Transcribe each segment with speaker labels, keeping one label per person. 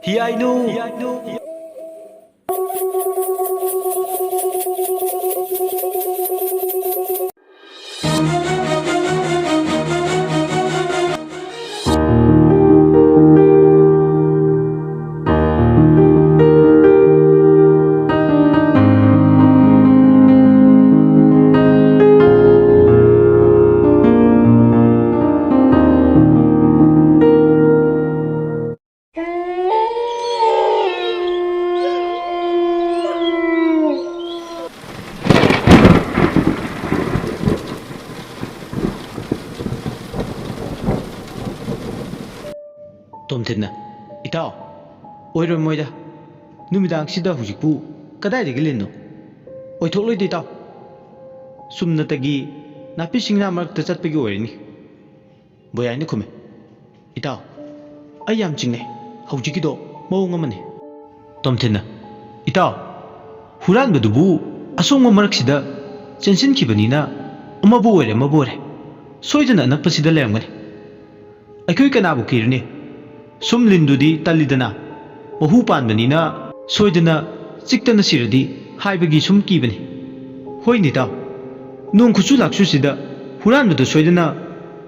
Speaker 1: Heeyainu. Tomthina, itao, oiro moida, numidang sida hujipu, kadai de gilino. Oi tholoi de tao. Sumna tagi, napi singna mark tachat pegi oirini. Boyai ni khume. Itao, ayam chingne, hujiki do, mo ngamane. Tomthina, itao, huran badubu, asong marak sida, chensin kibanina, amabu oire. Soidana anak pasida layamgani. Aikoi kanabu kirni. Sum lindudi talidana mahu panbanina soidana chiktana siradi haibagi sum kibani hoini taw nong khuchu laksu sida huran badu soidana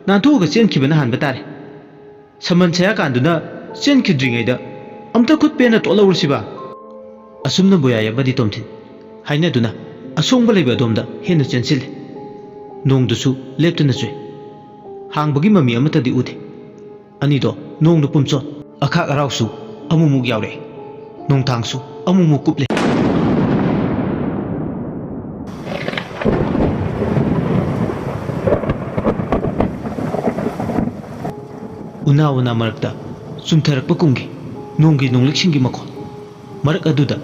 Speaker 1: nantu ga chen kibana han batare saman saya kanduna chen khidringaida amta khut pena tola ursiba asumna boya yabadi tomthin haina duna asongba leiba domda hena chensil nong dusu leptuna chue hangbagi mami amata di ude ani do nong du pumchon akha arausu amumuk yaure nong thangsu amumuk kuple una marakta sumtharak pakungi nonggi nongliksingi makho marak aduda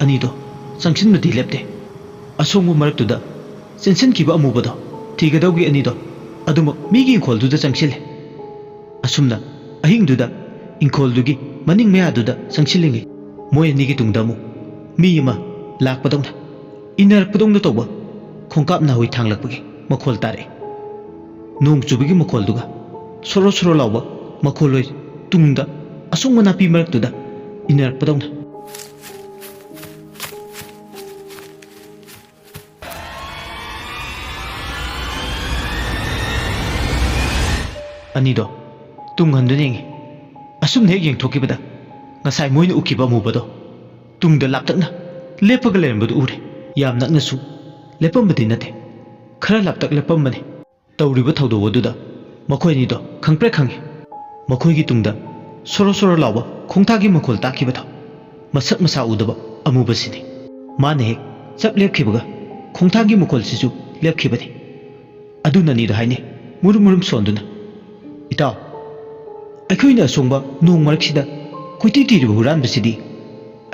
Speaker 1: ani do sangsin mati lepte asongbu maraktuda sensen kiba amubado thigadawgi ani do adumak migi kholduda changsil asumna ahing duda ingkol dugi maning maya duda sangsilingi moy nigi tungdamu miyama lakpadongna inar padongna toba khongkap na hui thanglakpagi makhol tare nong chubigi makhol duga soro lawba makholoi tungda asung mana pi marak duda inar padongna anido tung handuneng asum ne yeng thokibada ngasai moina ukiba mubado tungda laptakna lepaga lerambadu ure yam nakna su lepambadi nate khara laptak lepambane tawriba thawdo waduda makhoi ni do khangpre khangi makhoi gi tungda soro lawa khongthagi makhol takibada masak masa udaba amubasini mane hek chap lepkhibaga khongthagi makhol sisu lepkhibadi aduna ni da haine murum sonduna itaw aikoina songba nong maraksida kuiti tiri huran basidi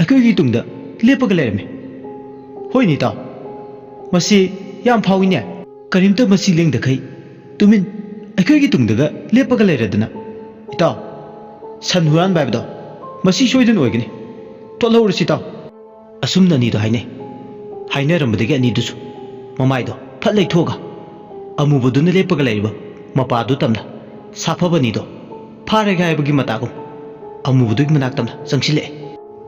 Speaker 1: aikoigi tungda lepaga lerame hoini taw masi yam phawine karimta masi lengda khai tumin aikoigi tungdaga lepaga leradana itaw san huran baibdo masi soidan oigani tolhorsi taw asumna ni do haine rambadagi ani dusu mamaido phatlei thoga amubaduna lepaga leriba mapadu tamna safabani do Pare gaya bagi mataku, amu buduk menaktam sangsile,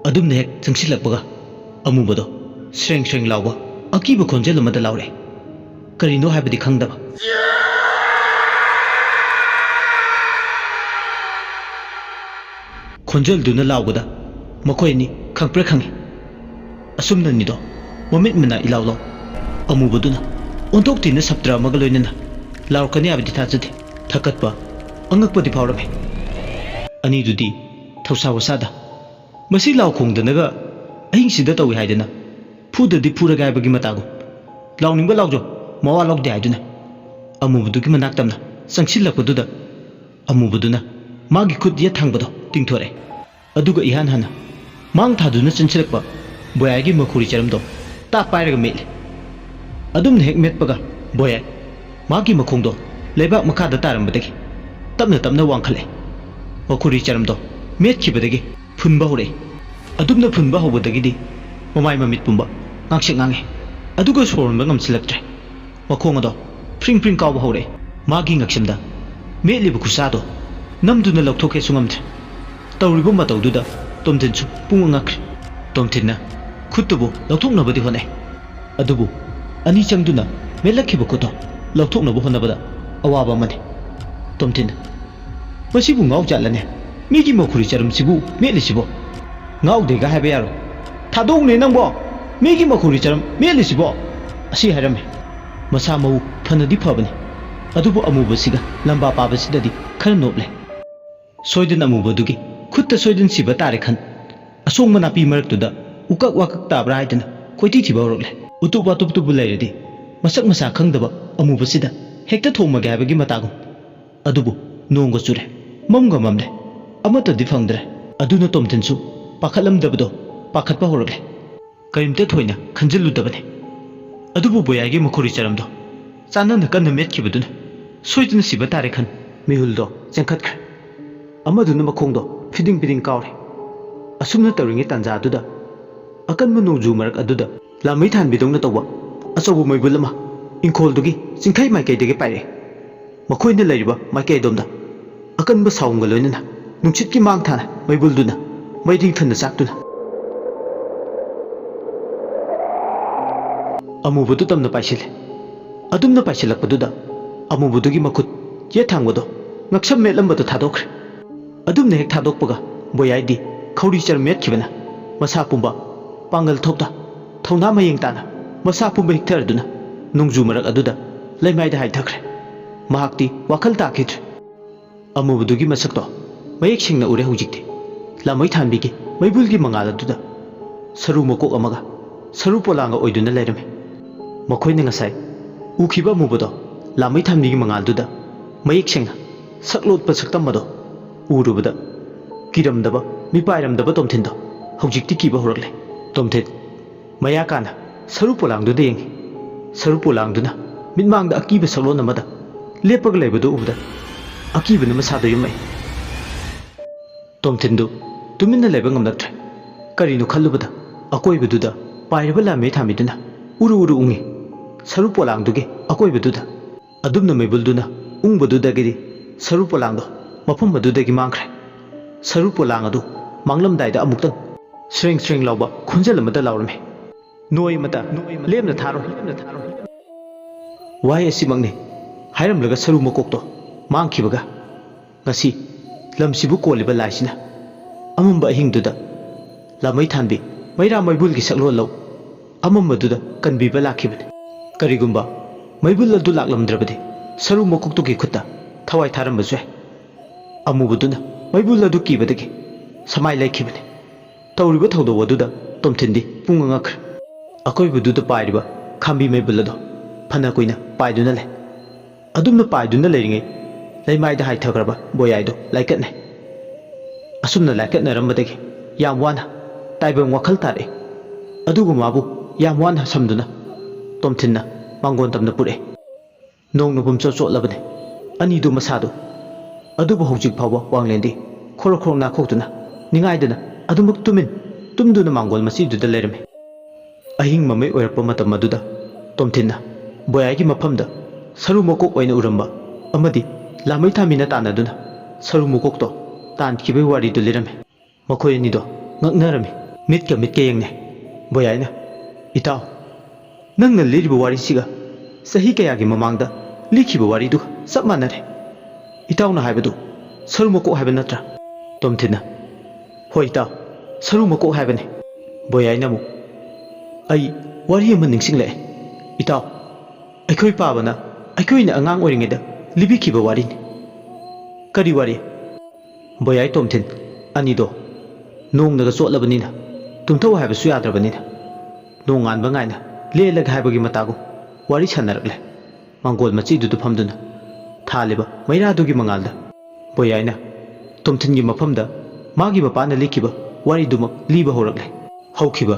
Speaker 1: adum nehek sangsilak baga, amu bodo, sreng lawa, aki bukonjel lamada laure, karino hai badi khang daba. Konjel duna lawgoda, makoi ni khangpre khangi, asum na nido, momit mena ilawlo, amu boduna, ontok tina sabtra magaloinana, laur kani abdi thajade, thakatba, angakpadi phawrame. Ani dudi thausa wasada masi law khongdanaga ahing sida tawi haidana phudadi phuraga bagi matago lawningba lawjo mawa lawde haiduna amubudugi manaktamna sangsilakpaduda amubuduna magi khud ya thangbado tingthore aduga ihan hana mang thaduna chinchilakpa boyagi makhuri charamdo ta pairaga mele adum hek metpaga boya magi makhongdo lebak makhada tarambadagi tapna wangkhale makhuri charamdo metkhibadagi phunba hore adumna phunba hobadagidi mamai mamit pumba ngakse ngange aduga soronba ngamsilaktre makhong ado pring kawba hore magi ngaksimda metliba khusado namduna lakthoke sungamtre tawriba matawduda ꯇꯣꯝꯊꯤꯟꯁꯨ ꯄꯨꯡ ꯉꯛꯈ꯭ꯔꯦ ꯇꯣꯝꯊꯤꯟꯅ ꯈꯨꯠꯇꯨꯕꯨ ꯂꯧꯊꯣꯛꯅꯕꯗꯤ ꯍꯣꯠꯅꯩ ꯑꯗꯨꯕꯨ ꯑꯅꯤ ꯆꯪꯗꯨꯅ ꯃꯦꯠꯂꯛꯈꯤꯕ ꯈꯨꯠꯇꯣ ꯂꯧꯊꯣꯛꯅꯕ ꯍꯣꯠꯅꯕꯗ ꯑꯋꯥꯕ ꯑꯃꯅꯤ ꯇꯣꯝꯊꯤꯟꯅ ꯃꯁꯤꯕꯨ ꯉꯥꯎꯖꯥꯠꯂꯅꯦ ꯃꯤꯒꯤ ꯃꯈꯨꯔꯤ ꯆꯔꯝꯁꯤꯕꯨ ꯃꯦꯠꯂꯤꯁꯤꯕꯣ ꯉꯥꯎꯗꯦꯒ ꯍꯥꯏꯕ ꯌꯥꯔꯣꯏ ꯊꯥꯗꯣꯛꯅꯦ ꯅꯪꯕꯣ ꯃꯤꯒꯤ ꯃꯈꯨꯔꯤ ꯆꯔꯝ ꯃꯦꯠꯂꯤꯁꯤꯕꯣ ꯑꯁꯤ ꯍꯥꯏꯔꯝꯃꯤ ꯃꯁꯥ ꯃꯎ ꯐꯅꯗꯤ ꯐꯕꯅꯤ ꯑꯗꯨꯕꯨ ꯑꯃꯨꯕꯁꯤꯒ ꯂꯝꯕꯥ ꯄꯥꯕꯁꯤꯗꯗꯤ ꯈꯔ ꯅꯣꯞꯂꯦ ꯁꯣꯏꯗꯅ ꯑꯃꯨꯕꯗꯨꯒꯤ ꯈꯨꯠꯇ ꯁꯣꯏꯗꯅ ꯁꯤꯕ ꯇꯥꯔꯦ ꯈꯟ ꯑꯁꯣꯡꯕ ꯅꯥꯄꯤ ꯃꯔꯛꯇꯨꯗ ꯎꯀꯛ ꯋꯥꯀꯛ ꯇꯥꯕ꯭ꯔꯥ ꯍꯥꯏꯗꯅ ꯀꯣꯏꯊꯤ ꯊꯤꯕ ꯍꯧꯔꯛꯂꯦ ꯎꯇꯨꯞ ꯋꯥꯇꯨꯞꯇꯨꯕꯨ ꯂꯩꯔꯗꯤ ꯃꯁꯛ ꯃꯁꯥ ꯈꯪꯗꯕ ꯑꯃꯨꯕꯁꯤꯗ ꯍꯦꯛꯇ ꯊꯣꯝꯃꯒꯦ ꯍꯥꯏꯕꯒꯤ ꯃꯇꯥꯒꯨꯝ ꯑꯗꯨꯕꯨ ꯅꯣꯡꯒ ꯆꯨꯔꯦ ꯃꯝꯒ ꯃꯝꯂꯦ ꯑꯃꯠꯇꯗꯤ ꯐꯪꯗ꯭ꯔꯦ ꯑꯗꯨꯅ ꯇꯣꯝꯊꯤꯟꯁꯨ ꯄꯥꯈꯠꯂꯝꯗꯕꯗꯣ ꯄꯥꯈꯠꯄ ꯍꯧꯔꯛꯂꯦ ꯀꯔꯤꯝꯇ ꯊꯣꯏꯅ ꯈꯟꯖꯤꯜꯂꯨꯗꯕꯅꯤ ꯑꯗꯨꯕꯨ ꯕꯣꯌꯥꯏꯒꯤ ꯃꯈꯨꯔꯤ ꯆꯔꯝꯗꯣ ꯆꯥꯟꯅꯅ ꯀꯟꯅ ꯃꯦꯠꯈꯤꯕꯗꯨꯅ ꯁꯣꯏꯗꯅ ꯁꯤꯕ ꯇꯥꯔꯦ ꯈꯟ ꯃꯤꯍꯨꯜꯗꯣ ꯆꯦꯟꯈꯠꯈ꯭ꯔꯦ ꯑꯃꯗꯨꯅ ꯃꯈꯣꯡꯗꯣ ꯐꯤꯗꯤꯡ ꯐꯤꯗꯤꯡ ꯀꯥꯎꯔꯦ ꯑꯁꯨꯝꯅ ꯇꯧꯔꯤꯉꯩ ꯇꯥꯟꯖꯥꯗꯨꯗ ꯑꯀꯟꯕ ꯅꯣꯡꯖꯨ ꯃꯔꯛ ꯑꯗꯨꯗ ꯂꯥꯃꯩ ꯊꯥꯟꯕꯤꯗꯧꯅ ꯇꯧꯕ ꯑꯆꯧꯕ ꯃꯩꯕꯨꯜ ꯑꯃ ꯏꯪꯈꯣꯜꯗꯨꯒꯤ ꯆꯤꯡꯈꯩ ꯃꯥꯏꯀꯩꯗꯒꯤ ꯄꯥꯏꯔꯛꯑꯦ ꯃꯈꯣꯏꯅ ꯂꯩꯔꯤꯕ ꯃꯥꯏꯀꯩꯗꯣꯝꯗ ꯑꯀꯟꯕ ꯁꯥꯎꯝꯒ ꯂꯣꯏꯅꯅ ꯅꯨꯡꯁꯤꯠꯀꯤ ꯃꯥꯡ ꯊꯥꯅ ꯃꯩꯕꯨꯜꯗꯨꯅ ꯃꯩꯔꯤ ꯊꯟꯅ ꯆꯥꯛꯇꯨꯅ ꯑꯃꯨꯕꯗꯨ ꯇꯝꯅ ꯄꯥꯏꯁꯤꯜꯂꯦ ꯑꯗꯨꯝꯅ ꯄꯥꯏꯁꯤꯜꯂꯛꯄꯗꯨꯗ ꯑꯃꯨꯕꯗꯨꯒꯤ ꯃꯈꯨꯠ ꯌꯦꯠ ꯊꯥꯡꯕꯗꯣ ꯉꯛꯁꯝ ꯃꯦꯠꯂꯝꯕꯗꯣ ꯊꯥꯗꯣꯛꯈ꯭ꯔꯦ ꯑꯗꯨꯝꯅ ꯍꯦꯛ ꯊꯥꯗꯣꯛꯄꯒ ꯕꯣꯌꯥꯏꯗꯤ ꯈꯧꯔꯤ ꯆꯔꯝ ꯃꯦꯠꯈꯤꯕꯅ ꯃꯁꯥ ꯄꯨꯝꯕ ꯄꯥꯡꯒꯜ ꯊꯣꯛꯇ ꯊꯧꯅꯥ ꯃꯌꯦꯡ ꯇꯥꯅ ꯃꯁꯥ ꯄꯨꯝꯕ ꯍꯤꯛꯊꯔꯗꯨꯅ ꯅꯣꯡꯖꯨ ꯃꯔꯛ ꯑꯗꯨꯗ ꯂꯩꯃꯥꯏꯗ ꯍꯥꯏꯊꯈ꯭ꯔꯦ ꯃꯍꯥꯛꯇꯤ ꯋꯥꯈꯜ ꯇꯥꯈꯤꯗ꯭ꯔꯦ ꯑꯃꯨꯕꯗꯨꯒꯤ ꯃꯁꯛꯇꯣ ꯃꯌꯦꯛ ꯁꯦꯡꯅ ꯎꯔꯦ ꯍꯧꯖꯤꯛꯇꯤ ꯂꯥꯃꯩ ꯊꯥꯟꯕꯤꯒꯤ ꯃꯩꯕꯨꯜꯒꯤ ꯃꯉꯥꯜ ꯑꯗꯨꯗ ꯁꯔꯨ ꯃꯀꯣꯛ ꯑꯃꯒ ꯁꯔꯨ ꯄꯣꯂꯥꯡꯒ ꯑꯣꯏꯗꯨꯅ ꯂꯩꯔꯝꯃꯤ ꯃꯈꯣꯏꯅ ꯉꯁꯥꯏ ꯎꯈꯤꯕ ꯑꯃꯨꯕꯗꯣ ꯂꯥꯃꯩ ꯊꯥꯟꯕꯤꯒꯤ ꯃꯉꯥꯜꯗꯨꯗ ꯃꯌꯦꯛ ꯁꯦꯡꯅ ꯁꯛꯂꯣꯠꯄ ꯁꯛꯇꯝ ꯑꯗꯣ ꯎꯔꯨꯕꯗ ꯀꯤꯔꯝꯗꯕ ꯃꯤꯄꯥꯏꯔꯝꯗꯕ ꯇꯣꯝꯊꯤꯟꯗꯣ ꯍꯧꯖꯤꯛꯇꯤ ꯀꯤꯕ ꯍꯧꯔꯛꯂꯦ ꯇꯣꯝꯊꯤꯟ ꯃꯌꯥ ꯀꯥꯅ ꯁꯔꯨ ꯄꯣꯂꯥꯡꯗꯨꯗ ꯌꯦꯡꯉꯤ ꯁꯔꯨ ꯄꯣꯂꯥꯡꯗꯨꯅ ꯃꯤꯠꯃꯥꯡꯗ ꯑꯀꯤꯕ ꯁꯛꯂꯣꯟ ꯑꯃꯗ ꯂꯦꯞꯄꯒ ꯂꯩꯕꯗꯨ ꯎꯕꯗ ꯑꯀꯤꯕꯅ ꯃꯁꯥꯗꯣ ꯌꯨꯝꯃꯛꯏ ꯇꯣꯝꯊꯤꯟꯗꯨ ꯇꯨꯃꯤꯟꯅ ꯂꯩꯕ ꯉꯝꯂꯛꯇ꯭ꯔꯦ ꯀꯔꯤꯅꯣ ꯈꯜꯂꯨꯕꯗ ꯑꯀꯣꯏꯕꯗꯨꯗ ꯄꯥꯏꯔꯤꯕ ꯂꯥꯃꯩ ꯊꯥꯟꯕꯤꯗꯨꯅ ꯎꯔꯨ ꯎꯔꯨ ꯎꯡꯉꯤ ꯁꯔꯨ ꯄꯣꯂꯥꯡꯗꯨꯒꯤ ꯑꯀꯣꯏꯕꯗꯨꯗ ꯑꯗꯨꯝꯅ ꯃꯩꯕꯨꯜꯗꯨꯅ ꯎꯡꯕꯗꯨꯗꯒꯤꯗꯤ ꯁꯔꯨ ꯄꯣꯂꯥꯡꯗꯣ ꯃꯐꯝ ꯑꯗꯨꯗꯒꯤ ꯃꯥꯡꯈ꯭ꯔꯦ ꯁꯔꯨ ꯄꯣꯂꯥꯡ ꯑꯗꯨ ꯃꯥꯡꯂꯝꯗꯥꯏꯗ ꯑꯃꯨꯛꯇꯪ ꯁ꯭ꯔꯦꯡ ꯁ꯭ꯔꯦꯡ ꯂꯥꯎꯕ ꯈꯣꯟꯖꯦꯜ ꯑꯃꯗ ꯂꯥꯎꯔꯝꯃꯤ ꯅꯣꯏ ꯑꯃꯇ ꯂꯦꯝꯅ ꯊꯥꯔꯣꯏ ꯋꯥꯍꯩ ꯑꯁꯤꯃꯛꯅꯤ ꯍꯥꯏꯔꯝꯂꯒ ꯁꯔꯨ ꯃꯀꯣꯛꯇꯣ ꯃꯥꯡꯈꯤꯕꯒ ꯉꯁꯤ ꯂꯝꯁꯤꯕꯨ ꯀꯣꯜꯂꯤꯕ ꯂꯥꯏꯁꯤꯅ ꯑꯃꯝꯕ ꯑꯍꯤꯡꯗꯨꯗ ꯂꯥꯃꯩ ꯊꯥꯟꯕꯤ ꯃꯩꯔꯥ ꯃꯩꯕꯨꯜꯒꯤ ꯁꯛꯂꯣꯟ ꯂꯧ ꯑꯃꯝꯕꯗꯨꯗ ꯀꯟꯕꯤꯕ ꯂꯥꯛꯈꯤꯕꯅꯤ ꯀꯔꯤꯒꯨꯝꯕ ꯃꯩꯕꯨꯜ ꯑꯗꯨ ꯂꯥꯛꯂꯝꯗ꯭ꯔꯕꯗꯤ ꯁꯔꯨ ꯃꯀꯣꯛꯇꯨꯒꯤ ꯈꯨꯠꯇ ꯊꯋꯥꯏ ꯊꯥꯔꯝꯕꯁꯨ ꯌꯥꯏ ꯑꯃꯨꯕꯗꯨꯅ ꯃꯩꯕꯨꯜ ꯑꯗꯨ ꯀꯤꯕꯗꯒꯤ ꯁꯃꯥꯏ ꯂꯩꯈꯤꯕꯅꯤ ꯇꯧꯔꯤꯕ ꯊꯧꯗꯣꯛ ꯑꯗꯨꯗ ꯇꯣꯝꯊꯤꯟꯗꯤ ꯄꯨꯡ ꯉꯛꯈ꯭ꯔꯦ ꯑꯀꯣꯏꯕꯗꯨꯗ ꯄꯥꯏꯔꯤꯕ ꯈꯥꯝꯕꯤ ꯃꯩꯕꯨꯜ ꯑꯗꯣ ꯐꯅ ꯀꯨꯏꯅ ꯄꯥꯏꯗꯨꯅ ꯂꯩ ꯑꯗꯨꯝꯅ ꯄꯥꯏꯗꯨꯅ ꯂꯩꯔꯤꯉꯩ ꯂꯩꯃꯥꯏꯗ ꯍꯥꯏꯊꯈ꯭ꯔꯕ ꯕꯣꯌꯥꯏꯗꯣ ꯂꯥꯏꯀꯠꯅꯩ ꯑꯁꯨꯝꯅ ꯂꯥꯏꯀꯠꯅꯔꯝꯕꯗꯒꯤ ꯌꯥꯝ ꯋꯥꯅ ꯇꯥꯏꯕꯪ ꯋꯥꯈꯜ ꯇꯥꯔꯛꯏ ꯑꯗꯨꯕꯨ ꯃꯥꯕꯨ ꯌꯥꯝ ꯋꯥꯅ ꯁꯝꯗꯨꯅ ꯇꯣꯝꯊꯤꯟꯅ ꯃꯥꯡꯒꯣꯟ ꯇꯝꯅ ꯄꯨꯔꯛꯏ ꯅꯣꯡꯅ ꯄꯨꯝꯆꯣꯠ ꯆꯣꯠꯂꯕꯅꯤ ꯑꯅꯤꯗꯨ ꯃꯁꯥꯗꯨ ꯑꯗꯨꯕꯨ ꯍꯧꯖꯤꯛ ꯐꯥꯎꯕ ꯋꯥꯡꯂꯦꯟꯗꯤ ꯈꯣꯔꯣꯛ ꯈꯣꯔꯣꯛ ꯅꯥꯈꯣꯛꯇꯨꯅ ꯅꯤꯡꯉꯥꯏꯗꯅ ꯑꯗꯨꯃꯛ ꯇꯨꯝꯗꯨꯅ ꯃꯥꯡꯒꯣꯜ ꯃꯆꯤꯗꯨꯗ ꯂꯩꯔꯝꯃꯤ ꯑꯍꯤꯡ ꯃꯃꯩ ꯑꯣꯏꯔꯛꯄ ꯃꯇꯝ ꯑꯗꯨꯗ ꯇꯣꯝꯊꯤꯟꯅ ꯕꯣꯌꯥꯏꯒꯤ ꯃꯐꯝꯗ ꯁꯔু ꯃꯀꯣꯛ ꯑꯣꯏꯅ ꯎꯔꯝꯕ ꯑꯃꯗꯤ ꯂꯥꯃꯩ ꯊꯥꯟꯕꯤꯅ ꯇꯥꯟꯅꯗꯨꯅ ꯁꯔु ꯃꯀꯣꯛꯇꯣ ꯇꯥꯟꯈꯤꯕꯒꯤ ꯋꯥꯔꯤꯗꯨ ꯂꯤꯔꯝꯃꯤ ꯃꯈꯣꯏ ꯑꯅꯤꯗꯣ ꯉꯛꯅꯔꯝꯃꯤ ꯃꯤꯠꯀ ꯌꯦꯡꯅꯩ ꯕꯣꯌꯥꯏꯅ ꯏꯇꯥꯎ ꯅꯪꯅ ꯂꯤꯔꯤꯕ ꯋꯥꯔꯤꯁꯤꯒ ꯆꯍꯤ ꯀꯌꯥꯒꯤ ꯃꯃꯥꯡꯗ ꯂꯤꯈꯤꯕ ꯋꯥꯔꯤꯗꯨꯒ ꯆꯞ ꯃꯥꯟꯅꯔꯦ ꯏꯇꯥꯎꯅ ꯍꯥꯏꯕꯗꯨ ꯁꯔु ꯃꯀꯣꯛ ꯍꯥꯏꯕ ꯅꯠꯇ꯭ꯔꯥ ꯇꯣꯝꯊꯤꯟꯅ ꯍꯣꯏ ꯏꯇꯥꯎ ꯁꯔु ꯃꯀꯣꯛ ꯍꯥꯏꯕꯅꯤ ꯕꯣꯌꯥꯏꯅ ꯑꯃꯨꯛ ꯑꯩ ꯋꯥꯔꯤ ꯑꯃ ꯅꯤꯡꯁꯤꯡꯂꯛꯑꯦ ꯏꯇꯥꯎ ꯑꯩꯈꯣꯏ ꯄꯥꯕꯅ ꯑꯩꯈꯣꯏꯅ ꯑꯉꯥꯡ ꯑꯣꯏꯔꯤꯉꯩꯗ ꯂꯤꯕꯤꯈꯤꯕ ꯋꯥꯔꯤꯅꯤ ꯀꯔꯤ ꯋꯥꯔꯤ ꯕꯣꯌꯥꯏ ꯇꯣꯝꯊꯤꯟ ꯑꯅꯤꯗꯣ ꯅꯣꯡꯅꯒ ꯆꯣꯠꯂꯕꯅꯤꯅ ꯇꯨꯝꯊꯧ ꯍꯥꯏꯕꯁꯨ ꯌꯥꯗ꯭ꯔꯕꯅꯤꯅ ꯅꯣꯡꯉꯥꯟꯕ ꯉꯥꯏꯅ ꯂꯦꯜꯂꯒ ꯍꯥꯏꯕꯒꯤ ꯃꯇꯥꯒꯨꯝ ꯋꯥꯔꯤ ꯁꯥꯟꯅꯔꯛꯂꯦ ꯃꯥꯡꯒꯣꯜ ꯃꯆꯤꯗꯨꯗ ꯐꯝꯗꯨꯅ ꯊꯥꯜꯂꯤꯕ ꯃꯩꯔꯥꯗꯨꯒꯤ ꯃꯉꯥꯜꯗ ꯕꯣꯌꯥꯏꯅ ꯇꯣꯝꯊꯤꯟꯒꯤ ꯃꯐꯝꯗ ꯃꯥꯒꯤ ꯃꯄꯥꯅ ꯂꯤꯈꯤꯕ ꯋꯥꯔꯤꯗꯨꯃꯛ ꯂꯤꯕ ꯍꯧꯔꯛꯂꯦ ꯍꯧꯈꯤꯕ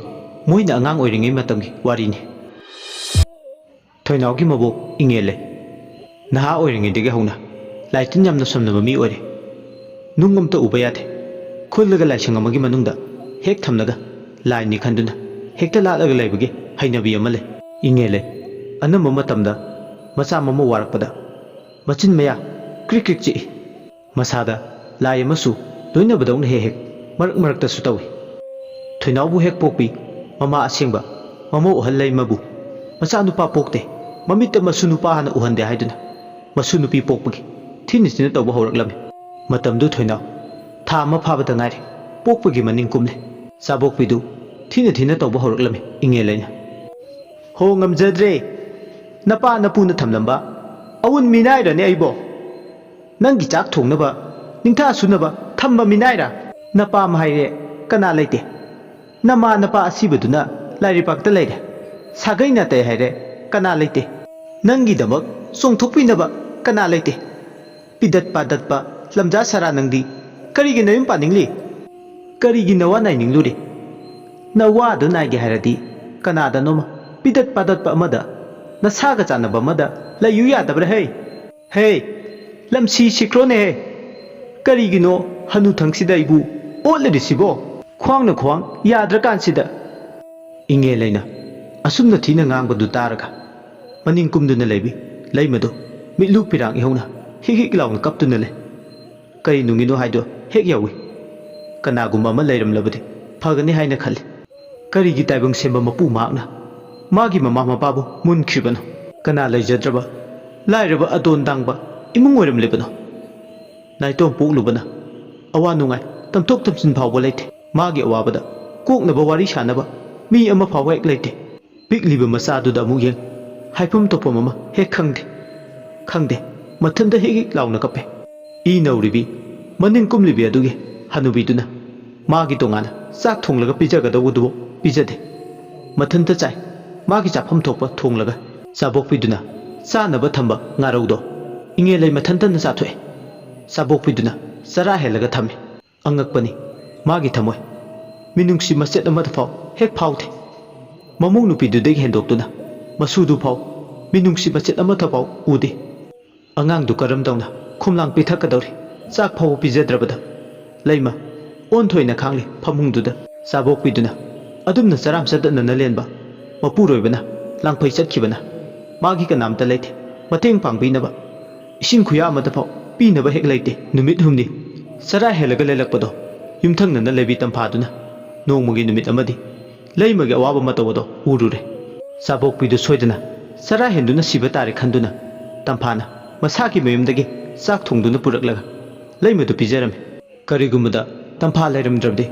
Speaker 1: ꯃꯣꯏꯅ ꯑꯉꯥꯡ ꯑꯣꯏꯔꯤꯉꯩ ꯃꯇꯝꯒꯤ ꯋꯥꯔꯤꯅꯤ ꯊꯣꯏꯅꯥꯎꯒꯤ ꯃꯕꯣꯛ ꯏꯉꯦꯜꯂꯦ ꯅꯍꯥ ꯑꯣꯏꯔꯤꯉꯩꯗꯒꯤ ꯍꯧꯅ ꯂꯥꯏꯇꯤꯟ ꯌꯥꯝꯅ ꯁꯣꯟꯅꯕ ꯃꯤ ꯑꯣꯏꯔꯦ ꯅꯨꯡ ꯑꯝꯇ ꯎꯕ ꯌꯥꯗꯦ ꯈꯨꯜꯂꯒ ꯂꯥꯏꯁꯪ ꯑꯃꯒꯤ ꯃꯅꯨꯡꯗ ꯍꯦꯛ ꯊꯝꯂꯒ ꯂꯥꯏꯅꯤ ꯈꯟꯗꯨꯅ ꯍꯦꯛꯇ ꯂꯥꯠꯂꯒ ꯂꯩꯕꯒꯤ ꯍꯩꯅꯕꯤ ꯑꯃ ꯂꯩ ꯏꯉꯦꯜꯂꯦ ꯑꯅꯝꯕ ꯃꯇꯝꯗ ꯃꯆꯥ ꯃꯃꯧ ꯋꯥꯔꯛꯄꯗ ꯃꯆꯤꯟ ꯃꯌꯥ ꯀ꯭ꯔꯤꯛ ꯀ꯭ꯔꯤꯛ ꯆꯤꯛꯏ ꯃꯁꯥꯗ ꯂꯥꯏ ꯑꯃꯁꯨ ꯂꯣꯏꯅꯕꯗꯧꯅ ꯍꯦꯛ मरक मरक्तसु तौई थोइनावबु हेक पोकपि ममा असेंबा ममो अहल लैमबु मचा नुपा पोकते ममित मसु नुपा हाना उहंदे हाइदुना मसु नुपी पोकपगि थिनिसिना तौबा हौरक्लमे मतमदु थोइनाव था अमा फाबदा ngaire पोकपगि मनिंग कुमले साबोकपिदु थिना थिना तौबा हौरक्लमे इंगे लैना हो ngamjadre napa napuna thamlamba awun minairane aibo nangi chak thongnaba ningtha sunaba thamba minaira napa mahaire kana leite nama napa asibaduna lairipakta leire sagaina te haire kana leite nangi damak songthokpinaba kana leite pidat padatpa lamja sara nangdi karigi nayum paningli karigi nawa naininglu de nawa do naige hairadi kana da noma pidat padatpa amada nasaga chanaba amada layu yadabra hey lamsi sikrone he karigino hanu thangsida ibu oladi sibo khwang na khwang yadra kansida inge leina asumna thina ngangbadu taraga maning kumduna leibi leimado mitlu pirang ihona hik laung kaptuna le kari nungino haido hek yawi kanaguma ma leiram labade phagani haina khali karigi taibang semba mapu makna magi mama mapabu mun khibano kana leijadraba lairaba adon dangba imung oiram lebano naitom poklubana awa nungai tamtok tamsin phawba leite magi awabada koknaba wari sanaba mi ama phawba ek leite pikliba masaduda amu yeng haifum topa mama hek khangde mathanda hek launa kape I nauribi maning kumlibi adugi hanubiduna magi tongana sak thonglaga pijagadawu pijade mathanda chai magi chapam thokpa thonglaga sabokpiduna sanaba thamba ngaraudo inge lei mathantana sathoe sabokpiduna sara helaga thami angakpani magi thamoi minungsi maset amada phaw hek phawthe mamung nupidudegi hendoktuna masudu phaw minungsi maset amada phaw ude angang du karam dawna khumlang pithakadori chak phaw pijadrabada leima onthoina khangli phamungduda sabokpiduna adumna saram sadana nalenba mapuroibana langphai chatkibana magi ka namta leite mateng pangbinaba ising khuya amada phaw pinaba hek leite numit humni sara helaga lelakpado yumthangna na lebi tamphaduna nongmugi numit amadi leimagi awaba matawado urure sabokpidu soidana sara henduna siba tare khanduna tamphana masaki mayumdagi sak thongduna puraklaga leimadu pijarame karigumada tampha leiramdrabdi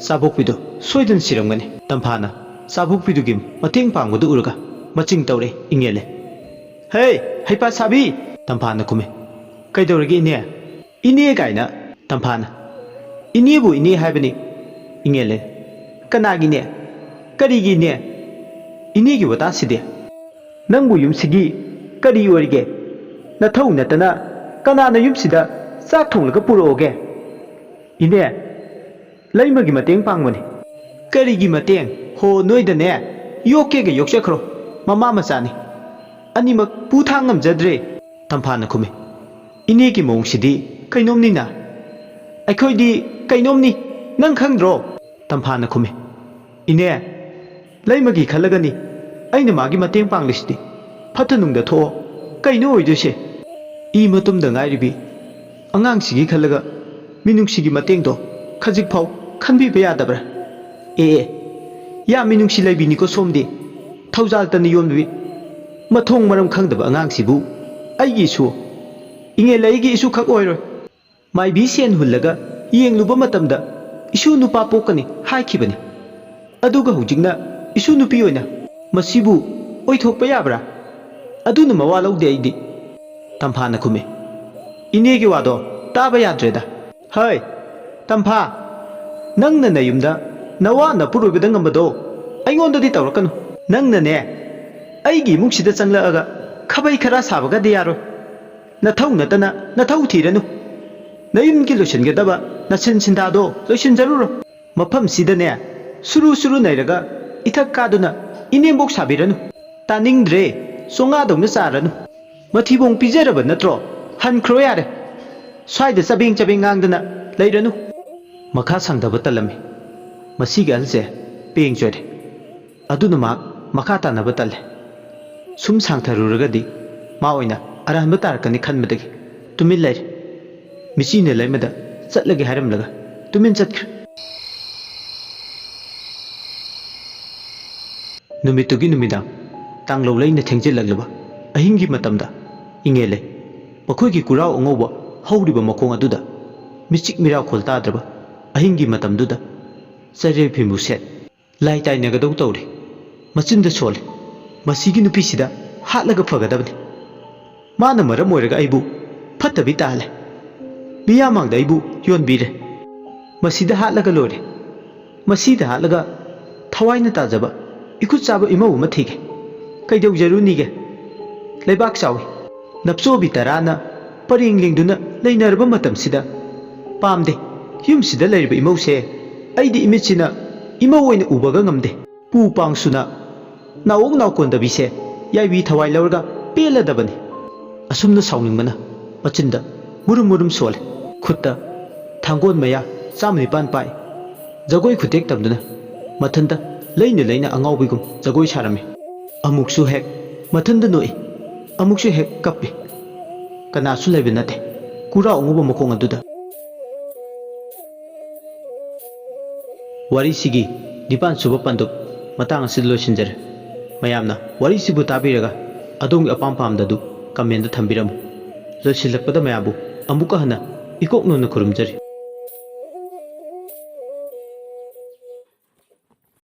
Speaker 1: sabokpidu soidan siramgani tamphana sabokpidugi mateng pangbudu uraga maching tawre ingele hey haipa sabi tamphana kume kaidawragi ine gaina tamphana inebu ine haibani ingele kanagi ne karigi ne inegi wata side nangbu yumsigi kari orige nathau natana kanana yumsida sak thonglaga puroge ine leimagi mateng pangmani karigi mateng ho noidane yokkege yokshakro mama machani animak puthang ngamjadre tamphana khume inegi mongshidi kainomnina aikhoidi kainomni nang khangdro tamphana khume ine leimagi khalagani aina magi mateng panglisdi phatanungda tho kaino oidose I matumda ngairibi angangsigi khalaga minungsigi matengdo khajik phau khanbi bayadabra ya minungsi laibini ko somdi thaujal tan yombi mathong maram khangdaba angangsibu aigi su inge laigi isu khak oiro maibi sen hullaga yengluba matamda isu nupa pokani haikibani aduga hujingna isu nupi oina masibu oithokpa yabra aduna mawa laude aidi tamphana khume inegi wado taba yadreda hai tampha nangna nayumda nawa na purubida ngambado aingondadi tawrakanu nangna ne aigi muksida changlaaga khabai khara sabaga de yaro nathau natana nathau thiranu nayumgi loisingedaba nasin sindado loisin jaruro mafam sidane suru nairaga ithak kaduna inembok sabiranu taningdre songa dongna saranu mathibong pijaraba natro hankhro yare swaida chabeng ngangdana leiranu makha sangdaba talami masiga alse peng chore aduna makha tanaba talle sum sangtharuragadi ma oina aranba tarakani khanmadagi tumin leir michine leimada chatlagi haramlaga tumin chatkhr नुमितुगी नुमिदांग तांगलौ लैना थेंजिल्लग्लबा अहिंगी मतमदा इंगेले मखोइगी कुराव अंगौबा हौरिबा मखोंग अदुदा मिचिक मिराव खोलताद्रबा अहिंगी मतमदुदा चरे फिमु set लाई ताइनगदौ तौरे मचिंदा सोले मसीगी नुपीसिदा हातलगा फगदबने माना मरम ओइरगा आइबु फत्तबि ताले मियामांगदा आइबु योनबीरे मसीदा हातलगा लोरे मसीदा हातलगा थवाइना ताजबा इखुत चाबा इमौ अमा थीगे कइदौ जरुनीगे लेबाक चावी नपसोबि तराना परेंग लेंदुना लेनरबा मतमसिदा पामदे युमसिदा लेरिबा इमौसे अइदि इमिचिना इमौ ओइना उबगा ngamde pu pangsuna naong naw kondabise yaibi thawai lawrga peladabani asumna sawningmana machinda murum murum sole khutta thangon maya chamni pan pai jagoi khutek tamduna mathanda leina angawbigum jagoi sarame amuksu hek mathanda noi amuksu hek kapi kana su lebinate kura onguba mokong aduda wari sigi dipan suba pandup matang asid loisinjare mayamna wari sibu tabiraga adong apam pamdadu comment da thambiramu loisilakpada mayabu amuka hana ikok nona khurumjari